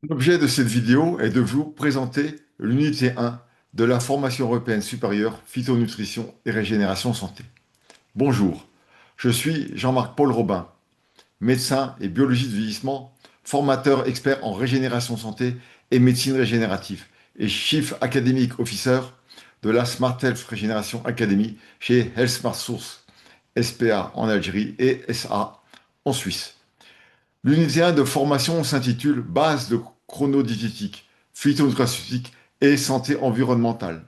L'objet de cette vidéo est de vous présenter l'unité 1 de la formation européenne supérieure phytonutrition et régénération santé. Bonjour, je suis Jean-Marc Paul Robin, médecin et biologiste du vieillissement, formateur expert en régénération santé et médecine régénérative et Chief Academic Officer de la Smart Health Régénération Academy chez Health Smart Source, SPA en Algérie et SA en Suisse. L'unité 1 de formation s'intitule Base de chronodiététique, phytonutraceutique et santé environnementale.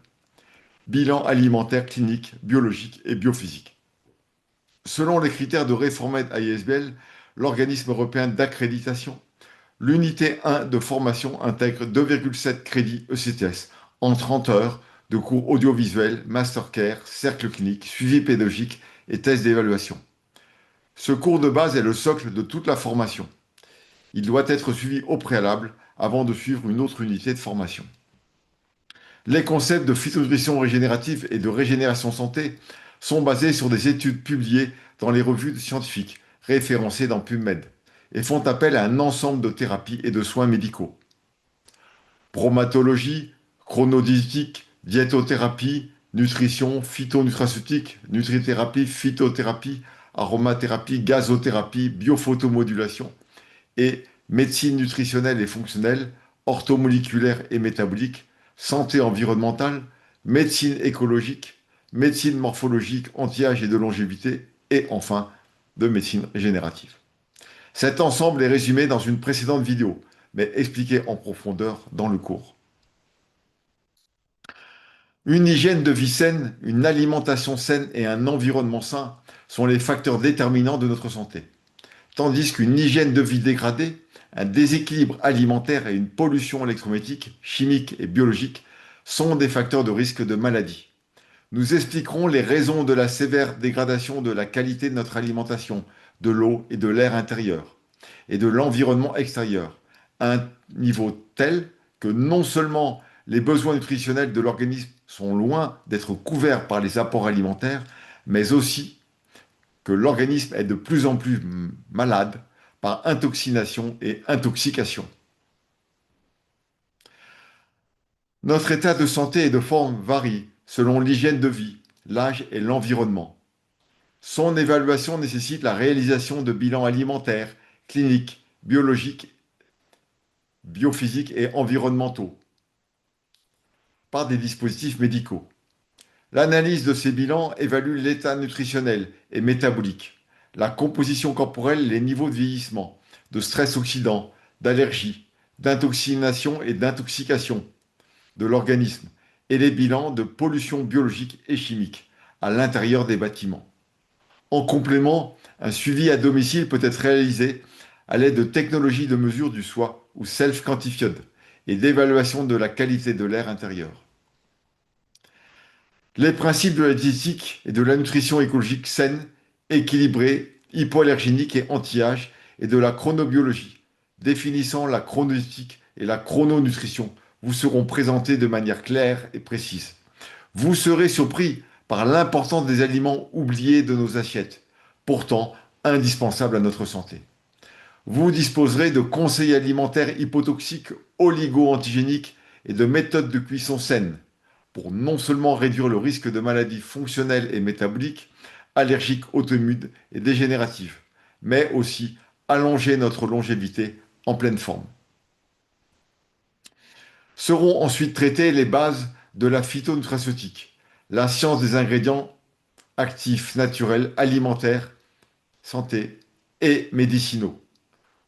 Bilan alimentaire, clinique, biologique et biophysique. Selon les critères de Reformed ISBL, l'organisme européen d'accréditation, l'unité 1 de formation intègre 2,7 crédits ECTS en 30 heures de cours audiovisuels, mastercare, cercle clinique, suivi pédagogique et tests d'évaluation. Ce cours de base est le socle de toute la formation. Il doit être suivi au préalable avant de suivre une autre unité de formation. Les concepts de phytonutrition régénérative et de régénération santé sont basés sur des études publiées dans les revues scientifiques référencées dans PubMed et font appel à un ensemble de thérapies et de soins médicaux. Bromatologie, chronodiététique, diétothérapie, nutrition, phytonutraceutique, nutrithérapie, phytothérapie, aromathérapie, gazothérapie, biophotomodulation et médecine nutritionnelle et fonctionnelle, orthomoléculaire et métabolique, santé environnementale, médecine écologique, médecine morphologique, anti-âge et de longévité, et enfin de médecine régénérative. Cet ensemble est résumé dans une précédente vidéo, mais expliqué en profondeur dans le cours. Une hygiène de vie saine, une alimentation saine et un environnement sain sont les facteurs déterminants de notre santé. Tandis qu'une hygiène de vie dégradée, un déséquilibre alimentaire et une pollution électromagnétique, chimique et biologique sont des facteurs de risque de maladie. Nous expliquerons les raisons de la sévère dégradation de la qualité de notre alimentation, de l'eau et de l'air intérieur, et de l'environnement extérieur, à un niveau tel que non seulement les besoins nutritionnels de l'organisme sont loin d'être couverts par les apports alimentaires, mais aussi que l'organisme est de plus en plus malade par intoxination et intoxication. Notre état de santé et de forme varie selon l'hygiène de vie, l'âge et l'environnement. Son évaluation nécessite la réalisation de bilans alimentaires, cliniques, biologiques, biophysiques et environnementaux par des dispositifs médicaux. L'analyse de ces bilans évalue l'état nutritionnel et métabolique, la composition corporelle, les niveaux de vieillissement, de stress oxydant, d'allergie, d'intoxination et d'intoxication de l'organisme et les bilans de pollution biologique et chimique à l'intérieur des bâtiments. En complément, un suivi à domicile peut être réalisé à l'aide de technologies de mesure du soi ou self-quantified et d'évaluation de la qualité de l'air intérieur. Les principes de la diététique et de la nutrition écologique saine, équilibrée, hypoallergénique et anti-âge et de la chronobiologie, définissant la chronodiététique et la chrononutrition, vous seront présentés de manière claire et précise. Vous serez surpris par l'importance des aliments oubliés de nos assiettes, pourtant indispensables à notre santé. Vous disposerez de conseils alimentaires hypotoxiques, oligo-antigéniques et de méthodes de cuisson saines pour non seulement réduire le risque de maladies fonctionnelles et métaboliques, allergiques, auto-immunes et dégénératives, mais aussi allonger notre longévité en pleine forme. Seront ensuite traitées les bases de la phytonutraceutique, la science des ingrédients actifs, naturels, alimentaires, santé et médicinaux,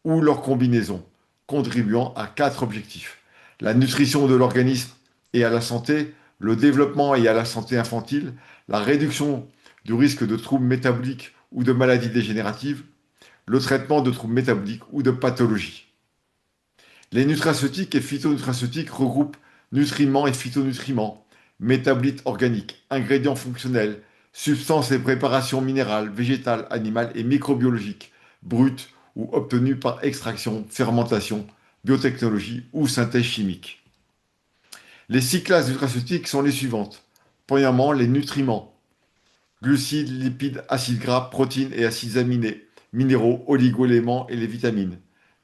ou leurs combinaisons, contribuant à 4 objectifs. La nutrition de l'organisme et à la santé, le développement et à la santé infantile, la réduction du risque de troubles métaboliques ou de maladies dégénératives, le traitement de troubles métaboliques ou de pathologies. Les nutraceutiques et phytonutraceutiques regroupent nutriments et phytonutriments, métabolites organiques, ingrédients fonctionnels, substances et préparations minérales, végétales, animales et microbiologiques, brutes ou obtenues par extraction, fermentation, biotechnologie ou synthèse chimique. Les 6 classes nutraceutiques sont les suivantes. Premièrement, les nutriments, glucides, lipides, acides gras, protéines et acides aminés, minéraux, oligo-éléments et les vitamines.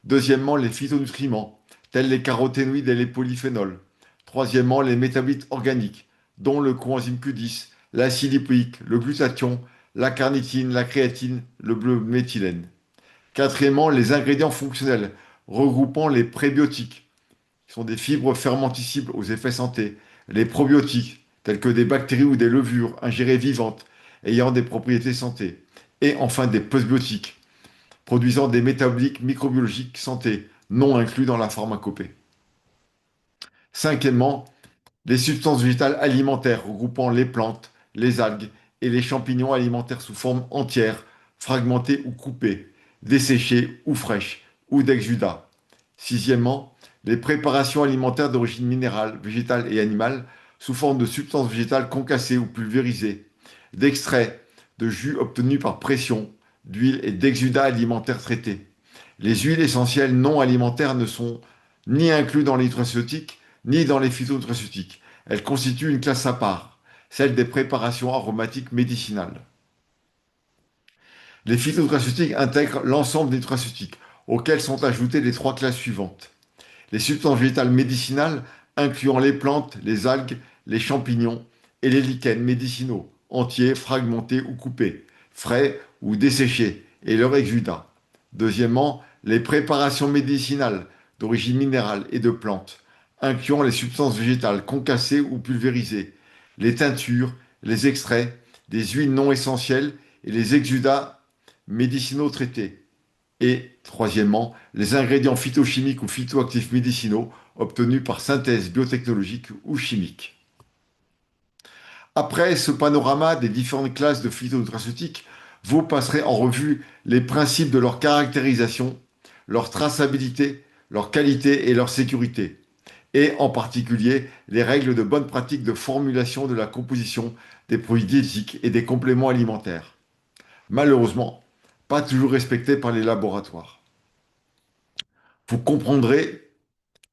Deuxièmement, les phytonutriments, tels les caroténoïdes et les polyphénols. Troisièmement, les métabolites organiques, dont le coenzyme Q10, l'acide lipoïque, le glutathion, la carnitine, la créatine, le bleu-méthylène. Quatrièmement, les ingrédients fonctionnels, regroupant les prébiotiques, qui sont des fibres fermentescibles aux effets santé, les probiotiques, tels que des bactéries ou des levures ingérées vivantes, ayant des propriétés santé, et enfin des postbiotiques, produisant des métaboliques microbiologiques santé, non inclus dans la pharmacopée. Cinquièmement, les substances végétales alimentaires regroupant les plantes, les algues et les champignons alimentaires sous forme entière, fragmentée ou coupée, desséchée ou fraîche, ou d'exudat. Sixièmement, les préparations alimentaires d'origine minérale, végétale et animale sous forme de substances végétales concassées ou pulvérisées, d'extraits, de jus obtenus par pression, d'huile et d'exudats alimentaires traités. Les huiles essentielles non alimentaires ne sont ni inclus dans les nutraceutiques, ni dans les phytonutraceutiques. Elles constituent une classe à part, celle des préparations aromatiques médicinales. Les phytonutraceutiques intègrent l'ensemble des nutraceutiques, auxquels sont ajoutées les trois classes suivantes. Les substances végétales médicinales, incluant les plantes, les algues, les champignons et les lichens médicinaux, entiers, fragmentés ou coupés, frais ou desséchés, et leurs exudats. Deuxièmement, les préparations médicinales d'origine minérale et de plantes, incluant les substances végétales concassées ou pulvérisées, les teintures, les extraits, des huiles non essentielles et les exudats médicinaux traités. Et troisièmement, les ingrédients phytochimiques ou phytoactifs médicinaux obtenus par synthèse biotechnologique ou chimique. Après ce panorama des différentes classes de phytonutraceutiques, vous passerez en revue les principes de leur caractérisation, leur traçabilité, leur qualité et leur sécurité, et en particulier les règles de bonne pratique de formulation de la composition des produits diététiques et des compléments alimentaires. Malheureusement, pas toujours respectées par les laboratoires. Vous comprendrez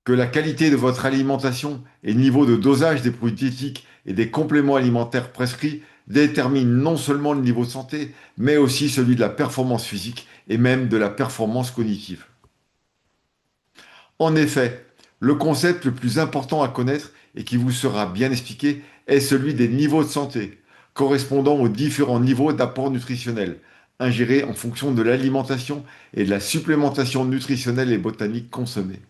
que la qualité de votre alimentation et le niveau de dosage des produits diététiques et des compléments alimentaires prescrits déterminent non seulement le niveau de santé, mais aussi celui de la performance physique et même de la performance cognitive. En effet, le concept le plus important à connaître et qui vous sera bien expliqué est celui des niveaux de santé, correspondant aux différents niveaux d'apport nutritionnel, ingérés en fonction de l'alimentation et de la supplémentation nutritionnelle et botanique consommée.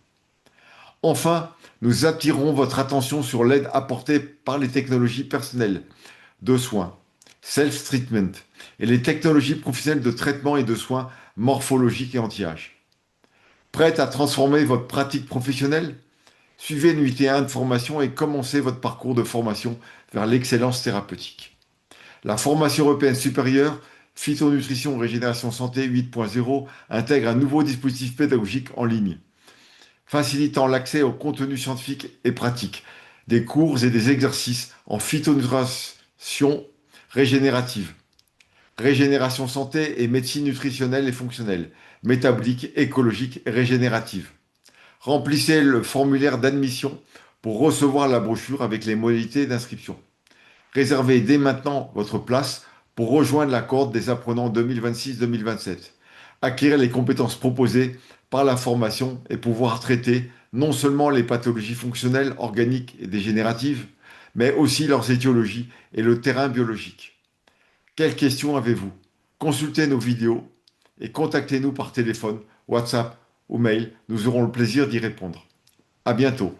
Enfin, nous attirons votre attention sur l'aide apportée par les technologies personnelles de soins, self-treatment, et les technologies professionnelles de traitement et de soins morphologiques et anti-âge. Prête à transformer votre pratique professionnelle? Suivez une unité 1 de formation et commencez votre parcours de formation vers l'excellence thérapeutique. La formation européenne supérieure, Phytonutrition Régénération Santé 8.0 intègre un nouveau dispositif pédagogique en ligne, facilitant l'accès aux contenus scientifiques et pratiques, des cours et des exercices en phytonutrition régénérative, régénération santé et médecine nutritionnelle et fonctionnelle, métabolique, écologique et régénérative. Remplissez le formulaire d'admission pour recevoir la brochure avec les modalités d'inscription. Réservez dès maintenant votre place pour rejoindre la cohorte des apprenants 2026-2027. Acquérir les compétences proposées par la formation et pouvoir traiter non seulement les pathologies fonctionnelles, organiques et dégénératives, mais aussi leurs étiologies et le terrain biologique. Quelles questions avez-vous? Consultez nos vidéos et contactez-nous par téléphone, WhatsApp ou mail. Nous aurons le plaisir d'y répondre. À bientôt.